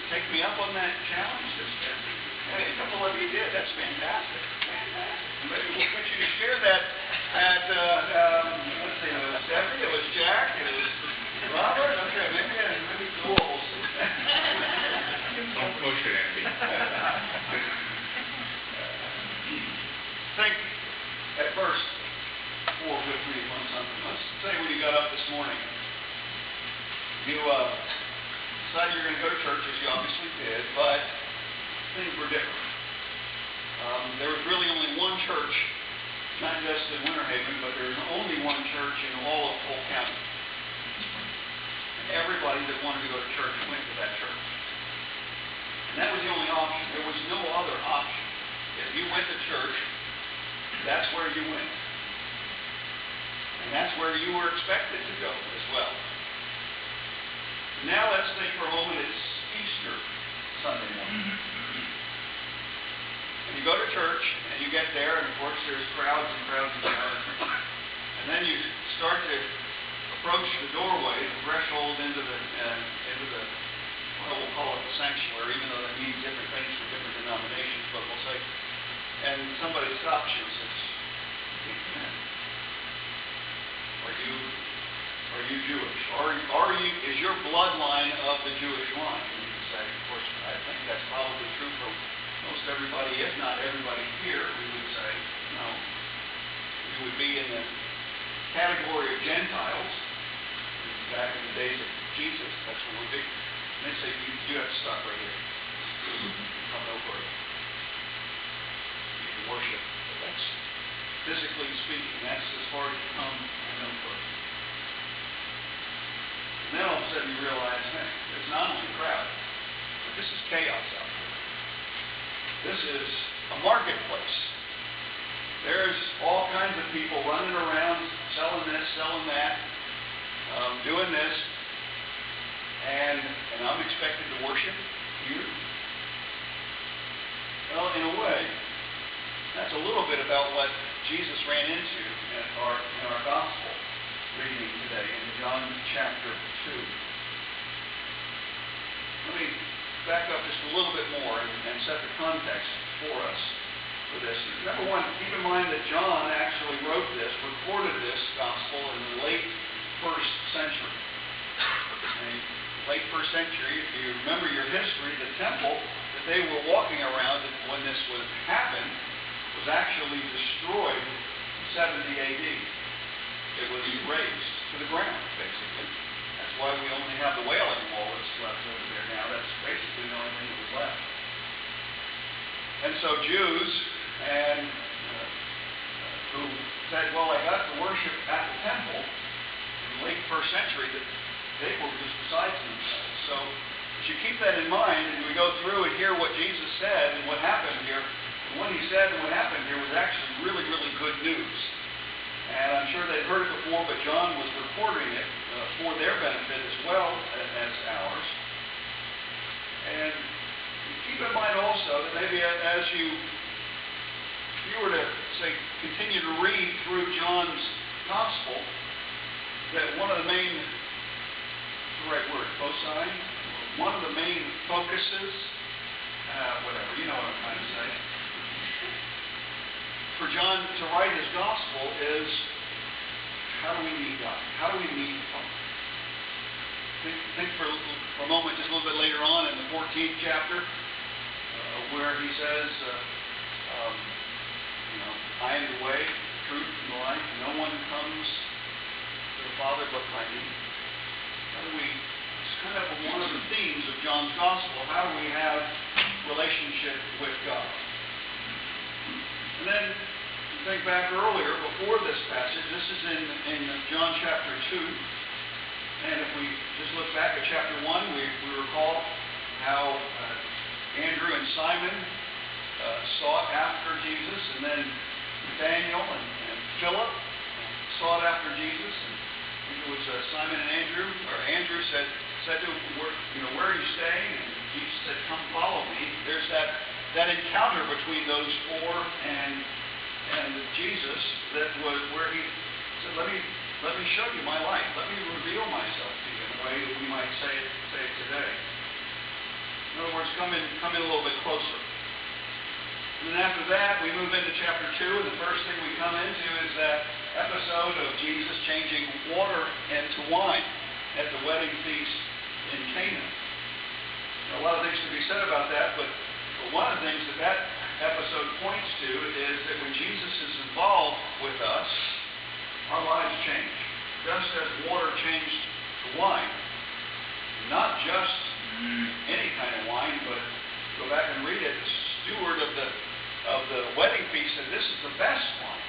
take me up on that challenge? Hey, a couple of you did. That's fantastic. Maybe we'll get you to share that at, let's see, it was Debbie, it was Jack, it was Robert. Okay, maybe cool. Don't push it, Andy. Think at verse 4 with me on something. Let's say when you got up this morning, you decided you're going to go to church, as you obviously did, but things were different. There was really only one church, not just in Winter Haven, but there was only one church in all of Polk County. And everybody that wanted to go to church went to that church. And that was the only option. There was no other option. If you went to church, that's where you went. And that's where you were expected to go as well. Now let's think for a moment it's Easter Sunday morning. And you go to church, and you get there, and of course there's crowds and crowds and crowds. And then you start to approach the doorway, the threshold into the well, we'll call it the sanctuary, even though that means different things for different denominations, but we'll say, and somebody stops you and says, Are you Jewish? Is your bloodline of the Jewish line? And you can say, of course, I think that's probably true for most everybody, if not everybody here. We would say, no. You would be in the category of Gentiles. Back in the days of Jesus, that's what we'd be. And they say, you have to stop right here. Come no further. You can worship, but that's, physically speaking, that's as far as you come and no further. And then all of a sudden you realize, hey, it's not only a crowd, but this is chaos out here. This is a marketplace. There's all kinds of people running around, selling this, selling that, doing this, and I'm expected to worship here. Well, in a way, that's a little bit about what Jesus ran into in our gospel reading today in John chapter 2. Let me back up just a little bit more and set the context for us for this. Number one, keep in mind that John actually wrote this, recorded this gospel in the late 1st century. In the late 1st century, if you remember your history, the temple that they were walking around when this would happen was actually destroyed in 70 AD. It was razed to the ground, basically. That's why we only have the Wailing Wall that's left over there now. That's basically the only thing that was left. And so Jews who said, well, I got to worship at the temple in the late 1st century, that they were just beside themselves. So as you keep that in mind, and we go through and hear what Jesus said and what happened here, and what he said and what happened here was actually really, really good news. And I'm sure they'd heard it before, but John was recording it for their benefit as well as ours. And keep in mind also that maybe as you were to, say, continue to read through John's gospel, that one of the main, what's the right word, foci? One of the main focuses, whatever, you know what I'm trying to say, for John to write his gospel is, how do we meet God? How do we meet the Father? Think for a moment, just a little bit later on in the 14th chapter, where he says, I am the way, the truth, and the life. No one comes to the Father but by me. How do we, it's kind of one of the themes of John's gospel. How do we have relationship with God? And then think back earlier, before this passage, this is in John chapter 2. And if we just look back at chapter 1, we recall how Andrew and Simon sought after Jesus, and then Nathaniel and Philip sought after Jesus. And it was Simon and Andrew, or Andrew said to him, where are you staying? And Jesus said, come follow me. There's that encounter between those four and Jesus that was where he said, let me show you my life. Let me reveal myself to you in a way that we might say it today. In other words, come in a little bit closer. And then after that, we move into chapter 2, and the first thing we come into is that episode of Jesus changing water into wine at the wedding feast in Cana. A lot of things to be said about that, but one of the things that episode points to is that when Jesus is involved with us, our lives change. Just as water changed to wine. Not just any kind of wine, but go back and read it. The steward of the wedding feast said, this is the best wine.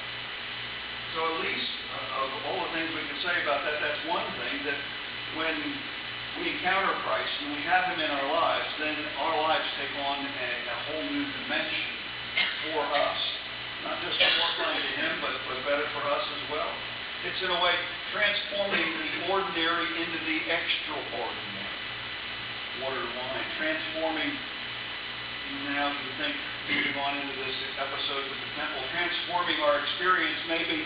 So at least of all the things we can say about that, that's one thing, that when we encounter Christ and we have Him in our lives, then our lives take on a whole new dimension for us. Not just glorifying to Him, but better for us as well. It's in a way transforming the ordinary into the extraordinary. Water and wine. Transforming, now you think, moving on into this episode with the temple, transforming our experience maybe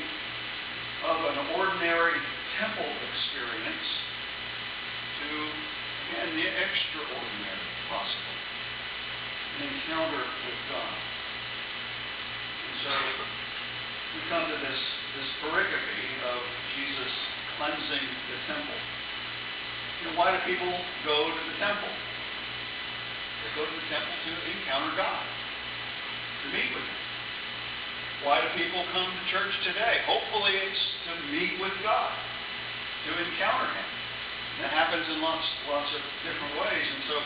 of an ordinary temple experience to, again, the extraordinary possible. An encounter with God. And so we come to this pericope of Jesus cleansing the temple. Why do people go to the temple? They go to the temple to encounter God, to meet with Him. Why do people come to church today? Hopefully it's to meet with God, to encounter Him. And that happens in lots of different ways. And so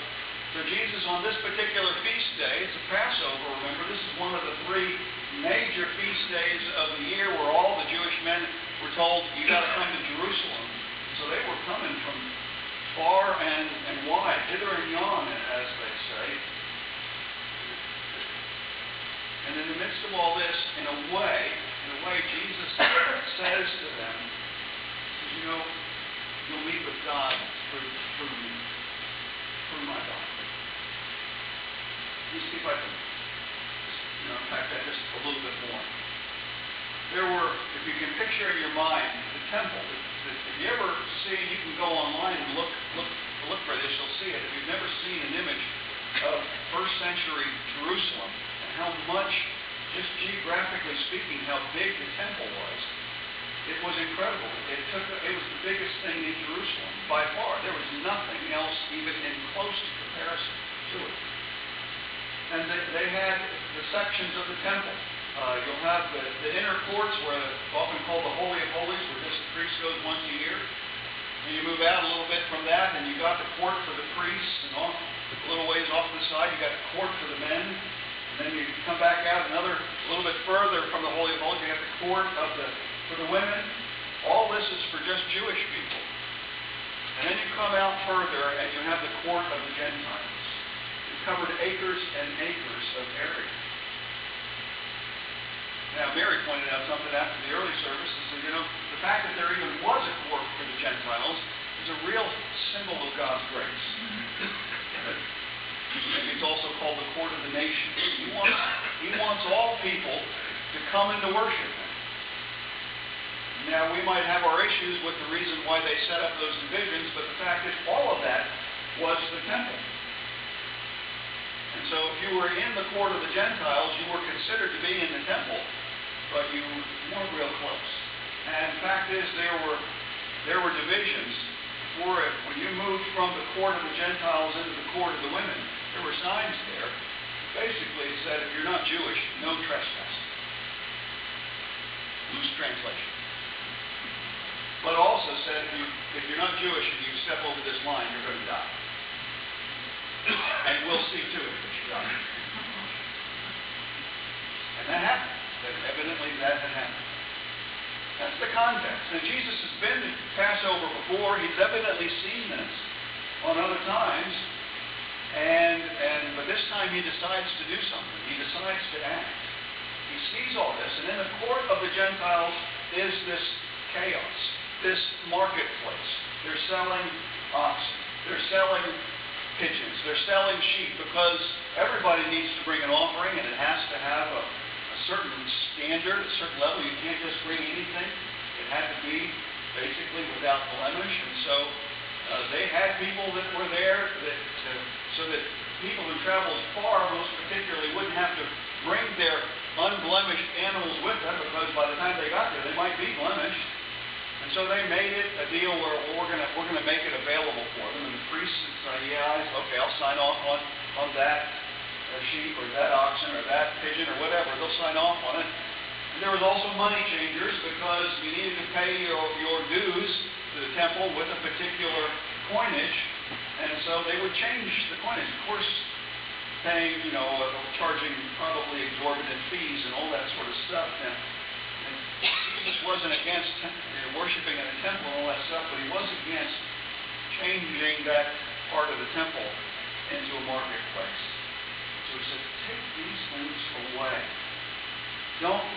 Jesus, on this particular feast day, it's a Passover, remember, this is one of the 3 major feast days of the year where all the Jewish men were told, you got to come to Jerusalem. So they were coming from far and wide, hither and yon, as they say. And in the midst of all this, in a way, Jesus says to them, you'll meet with God through me, through my body. Let me see if I can unpack that just a little bit more. There were, if you can picture in your mind, the temple. If you ever see, you can go online and look for this, you'll see it. If you've never seen an image of first century Jerusalem and how much, just geographically speaking, how big the temple was, it was incredible. It was the biggest thing in Jerusalem by far. There was nothing else even in close comparison to it. And they had the sections of the temple. You'll have the inner courts, where it's often called the Holy of Holies, where just the priest goes once a year. And you move out a little bit from that, and you got the court for the priests, and a little ways off to the side, you got the court for the men. And then you come back out a little bit further from the Holy of Holies, you have the court for the women. All this is for just Jewish people. And then you come out further, and you have the court of the Gentiles. It covered acres and acres of area. Now, Mary pointed out something after the early service and said, the fact that there even was a court for the Gentiles is a real symbol of God's grace. Maybe it's also called the court of the nations. He wants all people to come and to worship Him. Now, we might have our issues with the reason why they set up those divisions, but the fact is all of that was the temple. And so if you were in the court of the Gentiles, you were considered to be in the temple, but you weren't real close. And the fact is, there were divisions for it. When you moved from the court of the Gentiles into the court of the women, there were signs there. Basically, it said, if you're not Jewish, no trespassing. Loose translation. But it also said, if you're not Jewish and you step over this line, you're going to die. And we'll see to it that you die. And that happened. Evidently, that had happened. That's the context. And Jesus has been to Passover before. He's evidently seen this on other times. But this time he decides to do something. He decides to act. He sees all this. And in the court of the Gentiles is this chaos, this marketplace. They're selling oxen. They're selling pigeons. They're selling sheep because everybody needs to bring an offering, and it has to have a certain standard, a certain level. You can't just bring anything. It had to be basically without blemish. And so they had people that were there so that people who traveled far, most particularly, wouldn't have to bring their unblemished animals with them, because by the time they got there, they might be blemished. And so they made it a deal where we're going to make it available for them. And the priest would say, yeah, okay, I'll sign off on that sheep or that oxen or that pigeon or whatever. They'll sign off on it. And there was also money changers, because you needed to pay your dues to the temple with a particular coinage. And so they would change the coinage. Of course, paying, charging probably exorbitant fees and all that sort of stuff. And Jesus wasn't against worshiping in a temple and all that stuff, but he was against changing that part of the temple into a marketplace. So he said, take these things away. Don't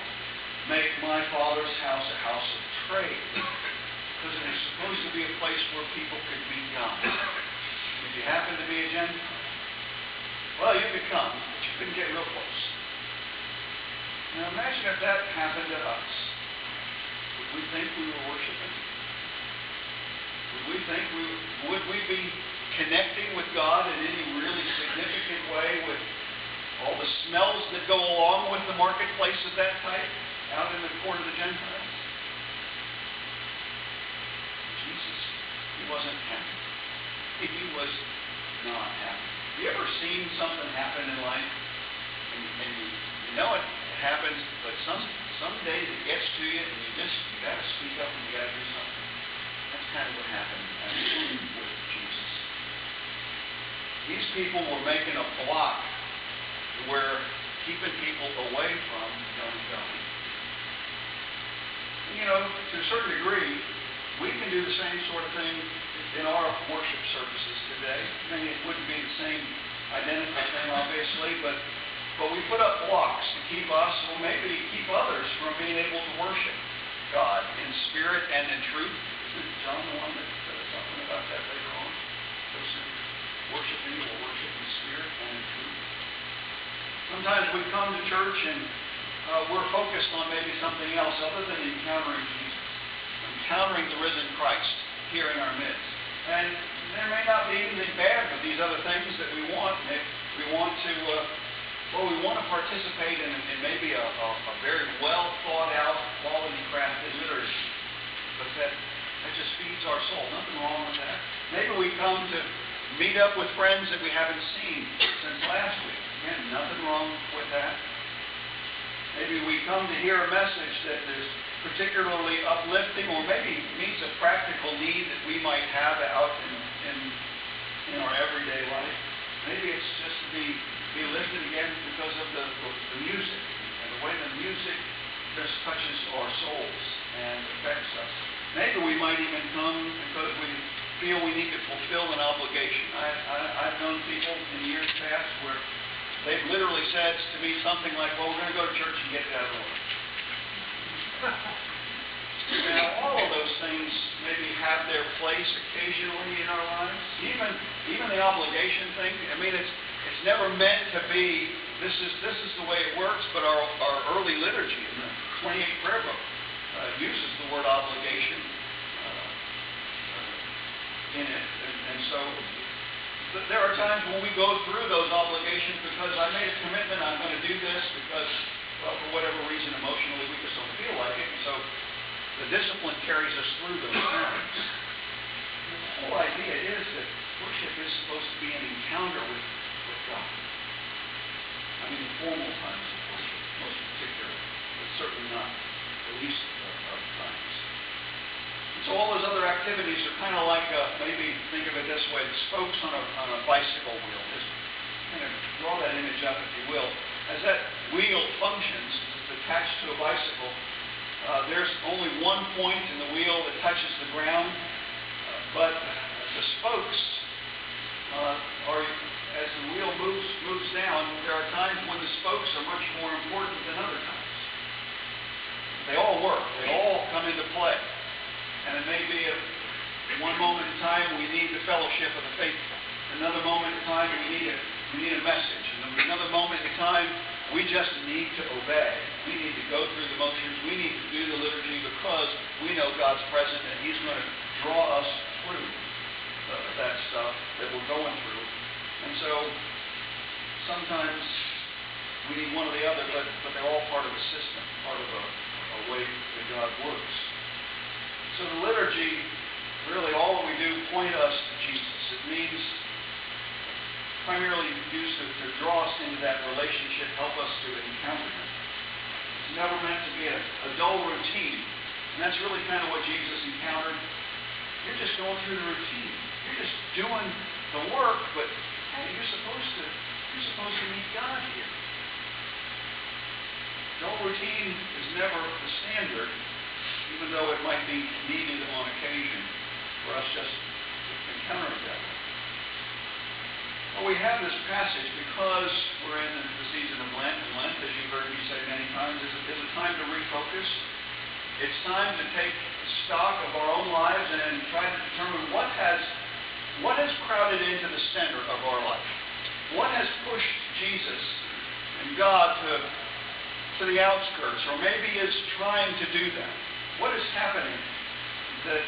make my Father's house a house of trade, because it is supposed to be a place where people could be young. If you happen to be a Gentile, well, you could come, but you couldn't get real close. Now imagine if that happened to us. Would we think we were worshiping? Would we be connecting with God in any really significant way, with all the smells that go along with the marketplace of that type out in the court of the Gentiles? Jesus, he wasn't happy. He was not happy. Have you ever seen something happen in life, and you know it happens, but some days it gets to you, and you got to speak up and you got to do something. That's kind of what happened with Jesus. These people were making a block where keeping people away from young God. To a certain degree, we can do the same sort of thing in our worship services today. I mean, it wouldn't be the same identical thing, obviously, but we put up blocks to keep us, or maybe keep others, from being able to worship God in spirit and in truth. Isn't John the one that said something about that later on? Those who worship me will worship in spirit and in truth. Sometimes we come to church and we're focused on maybe something else other than encountering Jesus, encountering the risen Christ here in our midst. And there may not be anything bad with these other things that we want. We want to participate in maybe a very well thought out, quality crafted liturgy. But that just feeds our soul. Nothing wrong with that. Maybe we come to meet up with friends that we haven't seen since last week. Again, nothing wrong with that. Maybe we come to hear a message that is particularly uplifting, or maybe meets a practical need that we might have out in our everyday life. Maybe it's just to be lifted again because of the music, and the way the music just touches our souls and affects us. Maybe we might even come because we feel we need to fulfill an obligation. I've known people in years past where they've literally said to me something like, well, we're going to go to church and get it out of the way. Now, all of those things maybe have their place occasionally in our lives. Even the obligation thing. I mean, it's never meant to be, this is the way it works, but our early liturgy in the 28th prayer book uses the word obligation in it. And so there are times when we go through those obligations because I made a commitment, I'm going to do this because, well, for whatever reason, emotionally, we just don't feel like it. And so the discipline carries us through those times. The whole idea is that worship is supposed to be an encounter with God. I mean, the formal times of worship, most particularly, but certainly not the least of times. And so all those other activities are kind of like, maybe think of it this way, the spokes on a bicycle wheel. Just kind of draw that image up, if you will. As that wheel functions, it's attached to a bicycle, there's only one point in the wheel that touches the ground, but the spokes are, as the wheel moves down, there are times when the spokes are much more important than other times. They all work. They all come into play. And it may be one moment in time we need the fellowship of the faithful. Another moment in time we need a message. And another moment in time we just need to obey. We need to go through the motions. We need to do the liturgy because we know God's present and He's going to draw us through that stuff that we're going through. And so sometimes we need one or the other, but they're all part of a system, part of a way that God works. So the liturgy, really all that we do point us to Jesus. It means primarily used to draw us into that relationship, help us to encounter Him. It's never meant to be a dull routine. And that's really kind of what Jesus encountered. You're just going through the routine. You're just doing the work, but hey, you're supposed to meet God here. Dull routine is never the standard, even though it might be needed on occasion for us just to encounter it that way. Well, we have this passage because we're in the season of Lent, and Lent, as you've heard me say many times, is a time to refocus. It's time to take stock of our own lives and try to determine what has crowded into the center of our life. What has pushed Jesus and God to the outskirts, or maybe is trying to do that? What is happening that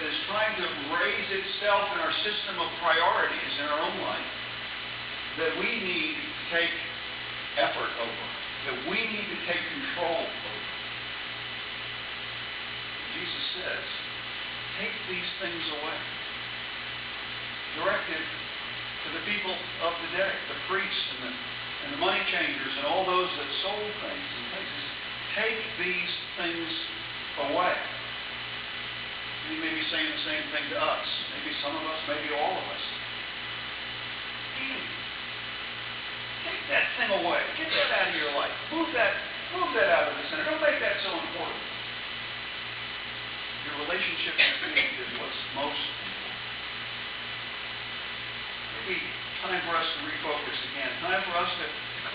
is trying to raise itself in our system of priorities in our own life that we need to take effort over, that we need to take control over? Jesus says, take these things away. Directed to the people of the day, the priests and the money changers and all those that sold things and places. Take these things away. He may be saying the same thing to us. Maybe some of us, maybe all of us. Take that thing away. Get that out of your life. Move that out of the center. Don't make that so important. Your relationship with me is what's most important. Maybe time for us to refocus again. Time for us to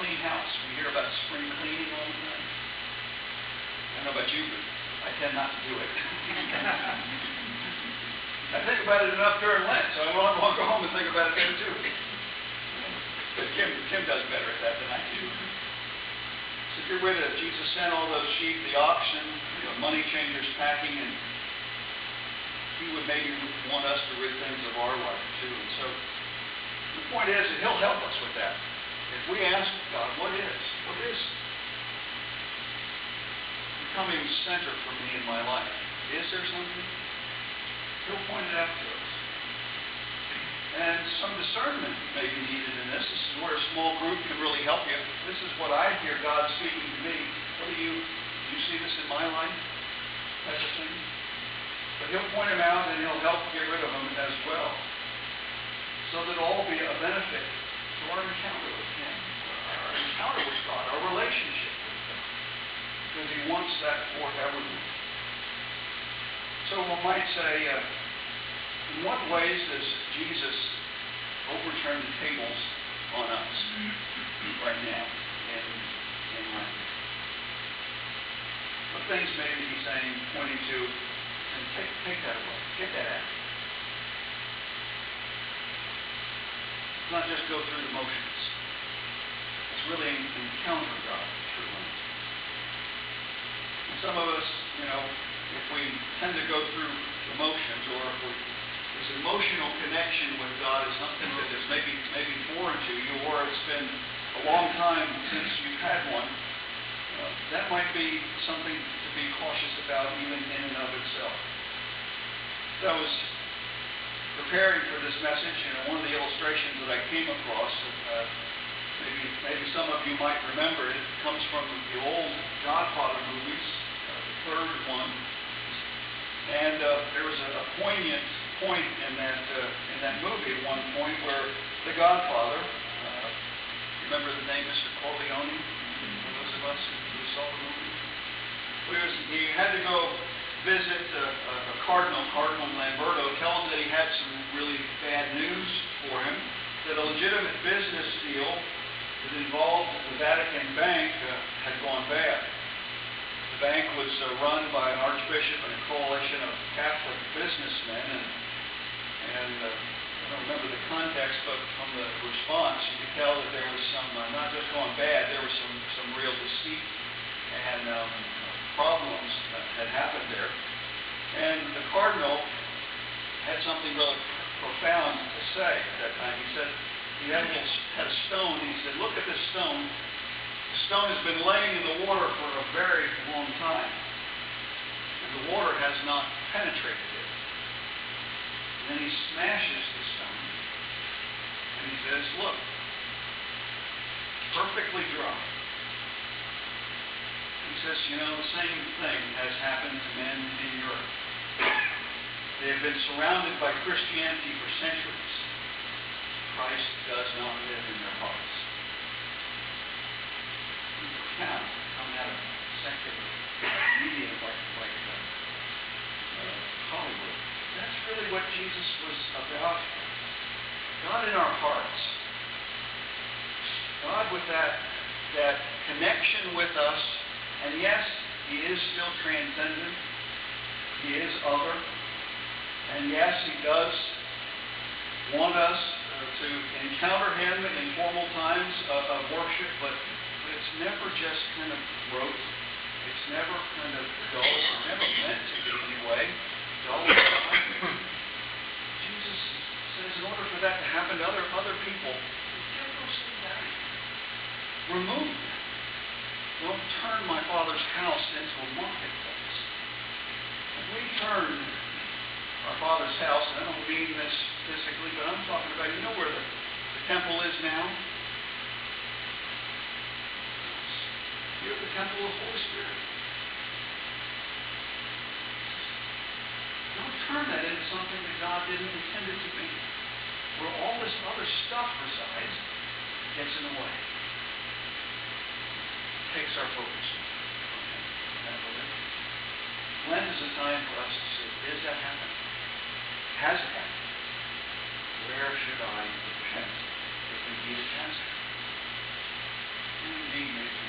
clean house. We hear about spring cleaning all the time. I don't know about you, but I tend not to do it. I think about it enough during Lent, so I want to go home and think about it then too. But Kim does better at that than I do. So get rid of it. Jesus sent all those sheep, the oxen, money changers packing, and He would maybe want us to rid things of our life too. And so the point is that He'll help us with that. If we ask God, what is becoming center for me in my life? Is there something? He'll point it out to us. And some discernment may be needed in this. This is where a small group can really help you. This is what I hear God speaking to me. Do you see this in my life? Type of thing. But He'll point them out and He'll help get rid of them as well. So that all will be a benefit to our encounter with Him, our encounter with God, our relationship with Him. Because He wants that for everyone. So one might say, in what ways does Jesus overturn the tables on us right now in Lent? What things maybe He's saying, pointing to, and take that away. Get that out. It's not just go through the motions. It's really encounter God through Lent. And some of us, if we tend to go through the motions, or if this emotional connection with God is something that is maybe foreign to you, or it's been a long time since you've had one, that might be something to be cautious about even in and of itself. As I was preparing for this message, one of the illustrations that I came across, maybe some of you might remember it, comes from the old Godfather movies, the third one. And there was a poignant point in that movie at one point where the Godfather, remember the name Mr. Corleone, for those of us who saw the movie? He had to go visit a Cardinal Lamberto, tell him that he had some really bad news for him, that a legitimate business deal that involved the Vatican Bank had gone bad. The bank was run by an archbishop and a coalition of Catholic businessmen, and I don't remember the context, but from the response, you could tell that there was some, not just going bad, there was some real deceit and problems that had happened there. And the Cardinal had something really profound to say at that time. He said, he had a stone. He said, look at this stone. The stone has been laying in the water for a very long time. And the water has not penetrated it. And then he smashes the stone. And he says, look, perfectly dry. He says, the same thing has happened to men in Europe. They have been surrounded by Christianity for centuries. Christ does not live in their hearts. Profound. Coming out of secular media like Hollywood. That's really what Jesus was about. God in our hearts. God with that connection with us. And yes, He is still transcendent. He is other. And yes, He does want us to encounter Him in formal times of worship, but it's never just kind of rote. It's never kind of dull. It's never meant to be anyway. Dull or dry. Jesus says in order for that to happen to other people, get those things out. Remove them. Don't turn my Father's house into a marketplace. When we turn our Father's house, and I don't mean this physically, but I'm talking about, where the temple is now? You're the temple of the Holy Spirit. Don't turn that into something that God didn't intend it to be. Where all this other stuff resides, gets in the way. Takes our focus. Lent is a time for us to say, is that happening? Has it happened? Where should I repent if indeed it has happened? Indeed, maybe.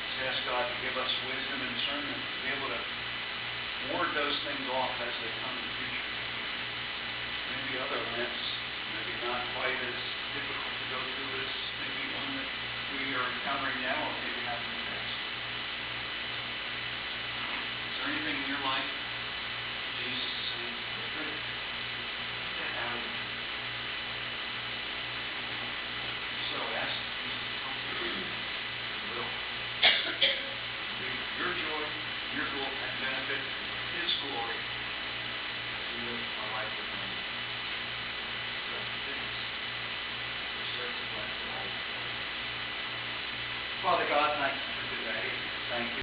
Let's ask God to give us wisdom and discernment to be able to ward those things off as they come in the future. Maybe other Lents, maybe not quite as difficult to go through as maybe one that we are encountering now or maybe have in the past. Is there anything in your life Jesus is saying, get that out of you? So ask Jesus to help you. He will. Be your joy, your glory, and benefit His glory as we live our life with Him. Father God, thank you for today. Thank you.